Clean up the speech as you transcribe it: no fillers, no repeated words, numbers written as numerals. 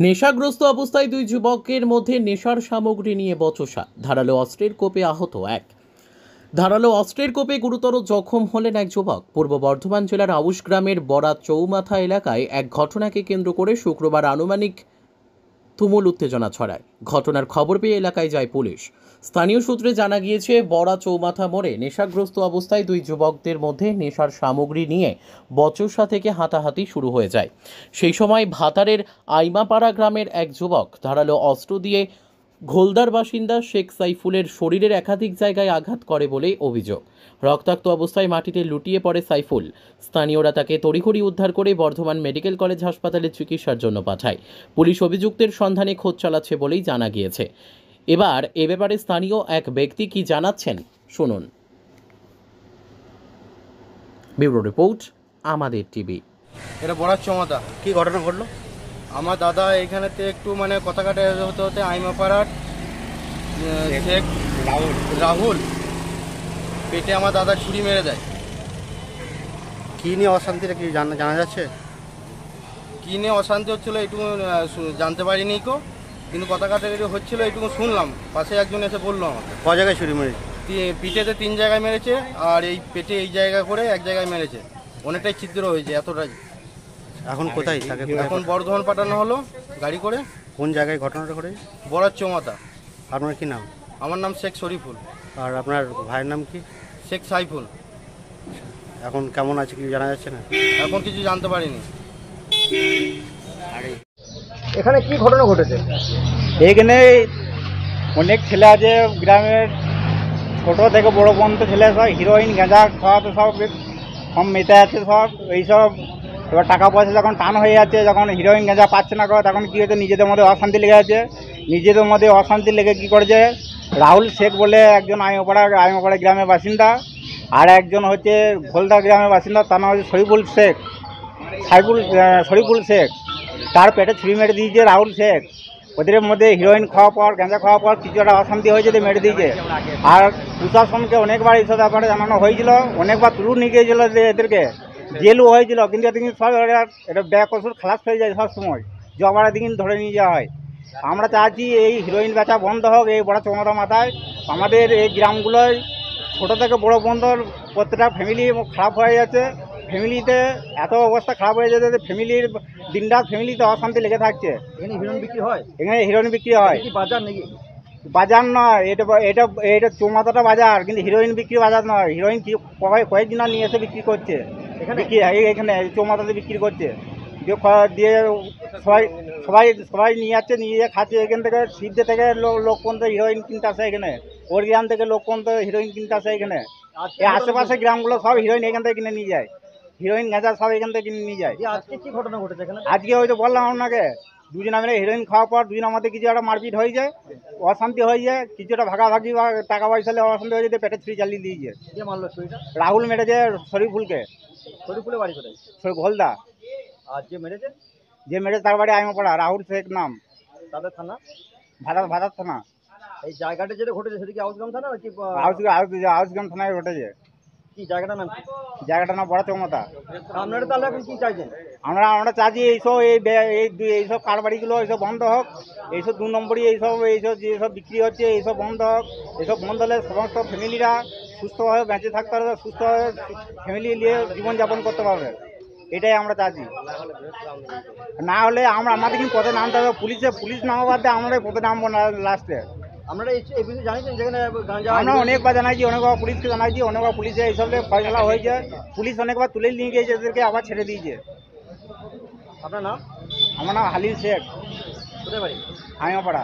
নেশাগ্রস্ত অবস্থায় দুই যুবকের মধ্যে নেশার সামগ্রী নিয়ে বচসা, ধারালো অস্ত্রের কোপে আহত এক। ধারালো অস্ত্রের কোপে গুরুতর জখম হলেন এক যুবক। পূর্ব বর্ধমান জেলার আউশ গ্রামের বড়া চৌমাথা এলাকায় এক ঘটনাকে কেন্দ্র করে শুক্রবার আনুমানিক তুমুল উত্তেজনা ছড়ায়। ঘটনার খবর পেয়ে এলাকায় যায় পুলিশ। স্থানীয় সূত্রে জানা গিয়েছে, বড়া চৌমাথা মোড়ে নেশাগ্রস্ত অবস্থায় দুই যুবকদের মধ্যে নেশার সামগ্রী নিয়ে বচসা থেকে হাতাহাতি শুরু হয়ে যায়। সেই সময় ভাতারের আইমাপাড়া গ্রামের এক যুবক ধারালো অস্ত্র দিয়ে ঘোলদার বাসিন্দা শেখ সাইফুলের শরীরের একাধিক জায়গায় আঘাত করে বলে অভিযোগ। রক্তাক্ত অবস্থায় মাটিতে লুটিয়ে পড়ে সাইফুল। স্থানীয়রা তাকে তড়িঘড়ি উদ্ধার করে বর্ধমান মেডিকেল কলেজ হাসপাতালে চিকিৎসার জন্য পাঠায়। পুলিশ অভিযুক্তের সন্ধানে খোঁজ চালাচ্ছে বলেই জানা গিয়েছে। এবার এ ব্যাপারে স্থানীয় এক ব্যক্তি কি জানাচ্ছেন শুনুন। ব্যুরো রিপোর্ট, আমাদের টিভি। এটা বড়ার চমাতা। কি ঘটনা ঘটলো? আমার দাদা এইখানেতে একটু কথা কাটা হতে হতে আইমাপাড়ার শেখ রাহুল পেটে আমার দাদা ছুরি মেরে দেয়। কি নিয়ে অশান্তিটা কি জানা যাচ্ছে? কী নিয়ে অশান্তি হচ্ছিলো এইটুকু জানতে পারিনি কিন্তু কথা কাটাকাটি হচ্ছিলো এইটুকু শুনলাম। পাশে একজন এসে বললো আমাকে। ক জায়গায় ছুরি মেরেছে? পিঠেতে 3 জায়গায় মেরেছে, আর এই পেটে এই জায়গা করে এক জায়গায় মেরেছে। অনেকটাই ছিদ্র হয়েছে, এতটাই। এখন কোথায় থাকে? এখন বর্ধমান পাঠানো হলো গাড়ি করে। কোন জায়গায় ঘটনাটা ঘটেছে? বড়ার চমাতা। আপনার কি নাম? আমার নাম শেখ শরীফুল। আর আপনার ভাইয়ের নাম কি? শেখ সাইফুল। এখন কেমন আছে কি জানা যাচ্ছে না? এখন কিছু জানতে পারিনি। এখানে কি ঘটনা ঘটেছে? এখানে অনেক ছেলে আছে গ্রামের, ছোট থেকে বড় পর্যন্ত ছেলে, সব হিরোইন গাঁজা খাওয়াতে সব মেতে আছে সব এইসব। এবার টাকা পয়সা যখন টান হয়ে যাচ্ছে, যখন হিরোইন গাঁজা পাচ্ছে না তখন কী হচ্ছে, নিজেদের মধ্যে অশান্তি লেগে আছে। নিজেদের মধ্যে অশান্তি লেগে কী করেছে, রাহুল শেখ বলে একজন আইমাপাড়া গ্রামের বাসিন্দা, আর একজন হচ্ছে ঘোলদা গ্রামের বাসিন্দা, তার নাম হচ্ছে শরীফুল শেখ। তার পেটে ছুরি মেরে দিয়েছে রাহুল শেখ। ওদের মধ্যে হিরোইন খাওয়ার পর, গাঁজা খাওয়ার পর কিছু একটা অশান্তি হয়েছে, মেরে দিয়েছে। আর প্রশাসনকে অনেকবার এইসব ব্যাপারে জানানো হয়েছিল, অনেকবার তুলু নিয়ে গিয়েছিল, এদেরকে জেলও হয়েছিল, কিন্তু এদিকে সব এটা ব্যাক ওষুধ খালাস হয়ে যায় সব সময়, জবার দিন ধরে নিয়ে যাওয়া হয়। আমরা চাচ্ছি এই হিরোইন বেচা বন্ধ হোক এই বড় চৌমাথা মাথায়। আমাদের এই গ্রামগুলোয় ছোটো থেকে বড়ো বন্ধ প্রত্যেকটা ফ্যামিলি খারাপ হয়ে যাচ্ছে। ফ্যামিলিতে এত অবস্থা খারাপ হয়ে যাচ্ছে, ফ্যামিলির দিনরাত ফ্যামিলিতে অশান্তি লেগে থাকছে। এখানে হিরোইন বিক্রি হয়? এখানে হিরোইন বিক্রি হয়। কি বাজার নাকি? বাজার নয়, এটা চৌমাথাটা বাজার, কিন্তু হিরোইন বিক্রি বাজার নয়। হিরোইন কয়েকদিন নিয়ে এসে বিক্রি করছে এখানে চৌমাথাতে বিক্রি করছে। দিয়ে সবাই নিয়ে যাচ্ছে, নিয়ে খাচ্ছে। এখান থেকে সিদ্ধে থেকে লোক পর্যন্ত হিরোইন কিনতে আসে এখানে, ওর গ্রাম থেকে লোক পর্যন্ত হিরোইন কিনতে আসে এখানে। এই আশেপাশে গ্রামগুলো সব হিরোইন এখান থেকে কিনে নিয়ে যায়, হিরোইন গাঁজা সব এখান থেকে কিনে নিয়ে যায়। আজকে কি ঘটনা ঘটেছে এখানে? আজকে হয়তো বললাম আপনাকে, দুজন মিলে হিরোইন খাওয়ার পর দুজনের মধ্যে কিছু একটা মারপিট হয়ে যায়, অশান্তি হয়ে যায়, কিছুটা ভাগাভাগি বা টাকা পয়সা অশান্তি হয়ে যেতে পেটে ছুরি চালিয়ে দিয়েছে। কে মারলো ছুরিটা? রাহুল মেরেছে শরীফুলকে। শরীফুলের বাড়ি কোথায়? ঘোলদা। আর যে মেরেছে তার বাড়ি আইমাপাড়া, রাহুল শেখ নাম। তাদের থানা? ভাতার থানা। এই জায়গাটা যেটা ঘটেছে সেটা কি আউসগ্রাম থানা নাকি? আউসগ্রাম থানায় ঘটেছে। কি জায়গাটার নাম? জায়গাটার নাম বড় চৌমাথা। আপনারা তাহলে এখন কি চাইছেন? আমরা চাচ্ছি এইসব কারবারিগুলো এইসব বন্ধ হোক, এইসব 2 নম্বরই এইসব যেসব বিক্রি হচ্ছে এইসব বন্ধ হোক। এইসব বন্ধ হলে সমস্ত ফ্যামিলিরা সুস্থভাবে বেঁচে থাকতে পারবে, সুস্থভাবে ফ্যামিলি নিয়ে জীবনযাপন করতে পারবে, এটাই আমরা চাচ্ছি। না হলে আমাদের কিন্তু পথে নামতে হবে। পুলিশ নামা বাদ দিয়ে আমরা পথে নামবো না লাস্টে। আপনারা এই বিষয়ে জানিয়েছেন যেখানে আমরা অনেকবার জানাইছি, অনেকবার পুলিশকে জানাইছি, অনেকবার পুলিশে এইসব ফয়সলা হয়েছে। পুলিশ অনেকবার তুলে নিয়ে গিয়েছে, এদেরকে আবার ছেড়ে দিয়েছে। আপনার নাম? আমার নাম হালিম শেখ, কোথায় বাড়ি? আইমাপাড়া।